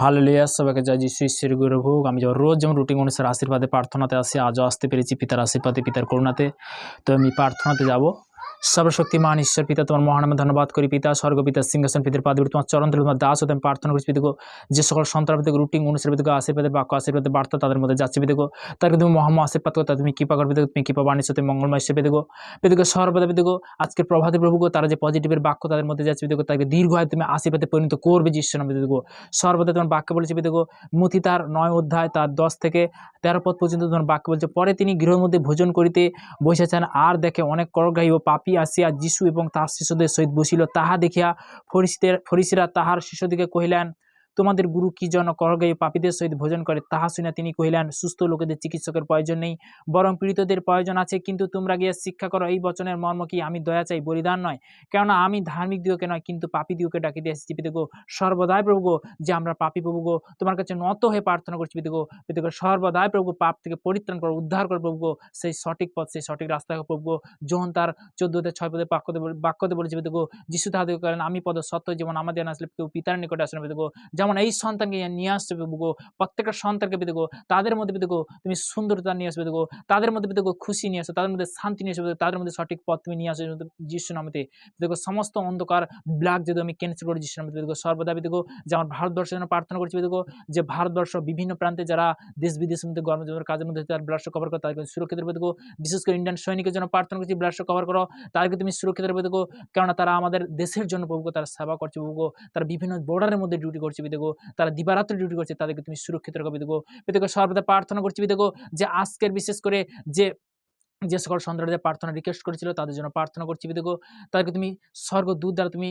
Hallelujah, সবাইকে জয় যিশু ঈশ্বরের গৌরব হোক। আমি রোজ যেমন রুটিন অনুসারে আশীর্বাদে প্রার্থনাতে আসি, আজও আসতে পেরেছি পিতার আশীর্বাদে, পিতার করুণাতে। তো আমি প্রার্থনাতে যাব। সর্বশক্তিমান ঈশ্বর পিতা, তোমার মহানামে ধন্যবাদ করি পিতা। স্বর্গপিতা সিংহাসন পিতার পাদবীর তোমার চরণ তলে তোমার দাস হতে আমি প্রার্থনা করছি পিতাগো। যে সকল সন্তান পিতাগো রুটিন অনুসারে পিতাগো আশীর্বাদের বাক্য আশীর্বাদের বার্তা তাদের মধ্যে যাচ্ছে পিতাগো, তাদেরকে তুমি মহামা আশীর্বাদ করো, তুমি কৃপা করবে পিতাগো, তুমি কৃপা বাণী সাথে মঙ্গলময় ঈশ্বর পিতাগো। পিতাগো সর্বদা পিতাগো আজকের প্রভাতে প্রভুগো, তারা যে পজিটিভের বাক্য তাদের মধ্যে যাচ্ছে পিতাগো, তাকে দীর্ঘায়ু তুমি আশীর্বাদে পরিণত করবে যিশুর নামে পিতাগো। সর্বদা তোমার বাক্য বলেছে পিতাগো, মথি তার 9 অধ্যায় তার 10 থেকে 13 পদ পর্যন্ত তোমার বাক্য বলছে, পরে তিনি গৃহের মধ্যে ভোজন করিতে বসেছেন, আর দেখে অনেক করগ্রাহী ও পাপী আসিয়া যিশু এবং তার শিষ্যদের সহিত বসিল। তাহা দেখিয়া ফরিসীরা তাহার শিষ্যদিকে কহিলেন, তোমাদের গুরু কি জন্য করগ্রাহী পাপীদের সহিত ভোজন করে? তাহা শুনিয়া তিনি কহিলেন, সুস্থ লোকেদের চিকিৎসকের প্রয়োজন নেই, বরং পীড়িতদের প্রয়োজন আছে। কিন্তু তোমরা গিয়া শিক্ষা করো এই বচনের মর্ম কি, আমি দয়া চাই বলিদান নয়, কেননা আমি ধার্মিক দিগকে নয় কিন্তু পাপী দিগকে ডাকিতে এসেছি পিতাগো। সর্বদাই প্রভুগো, যে আমরা পাপী প্রভুগো, তোমার কাছে নত হয়ে প্রার্থনা করছি পিতাগো। পিতাগো সর্বদাই প্রভু পাপ থেকে পরিত্রাণ করো, উদ্ধার করো প্রভুগো, সেই সঠিক পথ সেই সঠিক রাস্তা প্রভুগো। যোহন তার 14-6 পদে বাক্যতে বলেছে পিতাগো, যিশু তাহাদেরকে করেন, আমি পদ সত্য যেমন আমাদের আসলে কেউ পিতার নিকটে আসলে পিতাগো, যেমন এই সন্তানকে নিয়ে আসছে প্রভুগো, প্রত্যেকটা সন্তানকে পিতাগো তাদের মধ্যে পিতাগো তুমি সুন্দরতা নিয়ে আসবে পিতাগো, তাদের মধ্যে পিতাগো খুশি নিয়ে আসো, তাদের মধ্যে শান্তি নিয়ে আসবে, তাদের মধ্যে সঠিক পথ তুমি নিয়ে আসো যিশু নামেতে পিতাগো। সমস্ত অন্ধকার ব্ল্যাক যদি আমি ক্যান্সেল করি যিশু নামেতে পিতাগো। সর্বদা পিতাগো যে আমার ভারতবর্ষের জন্য প্রার্থনা করছি পিতাগো, যে ভারতবর্ষ বিভিন্ন প্রান্তে যারা দেশ বিদেশের মধ্যে গর্মজনের কাজের মধ্যে তার ব্লাডশো কভার করো, তাদেরকে সুরক্ষিত রেখে দেবো। বিশেষ করে ইন্ডিয়ান সৈনিকের জন্য প্রার্থনা করছি, ব্লাডশো কভার করো, তাদেরকে তুমি সুরক্ষিত রেখে দেবো, কেননা তারা আমাদের দেশের জন্য প্রভুগো তারা সেবা করছে প্রভুগো, তারা বিভিন্ন বর্ডারের মধ্যে ডিউটি করছে পিতাগো, তারা দিবারাত্রি ডিউটি করছে, তাদেরকে তুমি সুরক্ষিত রাখো পিতাগো। পিতাগো সর্বদা প্রার্থনা করছি পিতাগো, যে আজকের বিশেষ করে যে সকল সন্তানরা প্রার্থনা রিকোয়েস্ট করেছিল তাদের জন্য প্রার্থনা করছি পিতাগো, তাদেরকে তুমি স্বর্গদূত দ্বারা তুমি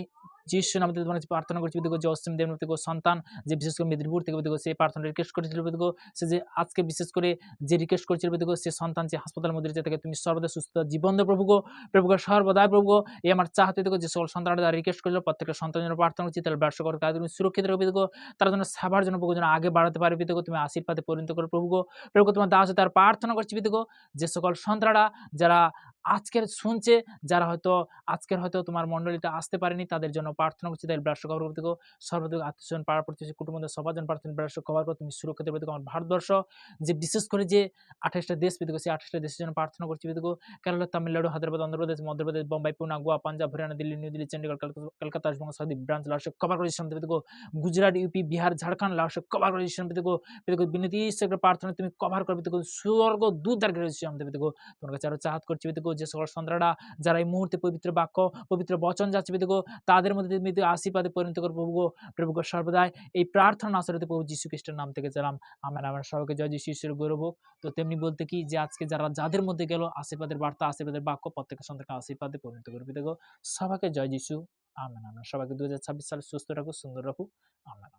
যিশু নামে তোমার প্রার্থনা করছি পিতাগো, যে অসীম দেব পিতাগো সন্তান যে বিশেষ করে মেদিনীপুর থেকে পিতাগো সে প্রার্থনা রিকোয়েস্ট করেছিল পিতাগো, সে যে আজকে বিশেষ করে যে রিকোয়েস্ট করেছিল পিতাগো, সে সন্তান যে হাসপাতালের মধ্যে রয়েছে তাকে তুমি সর্বদা সুস্থ জীবন দাও প্রভুগো। প্রভুগো সর্বদাই প্রভুগো, এই আমার চাহতে পিতাগো, যে সকল সন্তানরা তারা রিকোয়েস্ট করেছিল প্রত্যেকটা সন্তানের জন্য প্রার্থনা করছি, তাহলে ব্যবসা করো, তাদের তুমি সুরক্ষিত রাখো পিতাগো, তারা যেন সেবার জন্য প্রভু যেন আগে বাড়াতে পারে পিতাগো, তুমি আশীর্বাদে পরিণত করো প্রভুগো। প্রভুগো তোমার দাস তার প্রার্থনা করছি পিতাগো, যে সকল সন্তানরা যারা আজকের শুনছে, যারা হয়তো আজকের হয়তো তোমার মণ্ডলীতে আসতে পারেনি, তাদের জন্য প্রার্থনা করছি, তাদের ব্লাড কভার করতে গো, সর্বদিক আত্মীয়স্বজন পাড়া প্রতিবেশী কুটুম্বদের সবার জন্য প্রার্থনা ব্লাড কভার করো, তুমি সুরক্ষিত পেতে আমার ভারতবর্ষ যে বিশেষ করে যে 28টা দেশ পেতে সেই 28টা দেশের জন্য প্রার্থনা করছি পেতে Kerala, Tamil Nadu, Hyderabad, Andhra Pradesh, Madhya Pradesh, Bombay, Poona, Goa, Punjab, Haryana, Delhi, new Delhi, Chandigarh, Kolkata, Saudi branch last cover করে পেতে Gujarat, UP, Bihar, Jharkhand last cover করে পেতে বিনতি প্রার্থনা তুমি কভার করবে স্বর্গ দূত দ্বার পেতে তোমার কাছে আরো চাহাত করছি পেতে যে সকল সন্তানরা যারা এই মুহূর্তে পবিত্র বাক্য পবিত্র বচন যাচ্ছে পেতে তাদের মধ্যে তুমি আশীর্বাদে পরিণত করো প্রভুগো সর্বদাই এই প্রার্থনা আসলে প্রভু যীশু খ্রিস্টের নাম থেকে চালাম, আমেন। আমার সবাইকে জয় যীশু ঈশ্বরের গৌরব হোক। তো তেমনি বলতে কি যে আজকে যাদের মধ্যে গেল আশীর্বাদের বার্তা আশীর্বাদের বাক্য প্রত্যেকের সন্তানকে আশীর্বাদে পরিণত করবে দেখো, সবাইকে জয় যীশু, আমেন। আমরা সবাইকে 2026 সালে সুস্থ রাখুক, সুন্দর রাখুক, আমেন।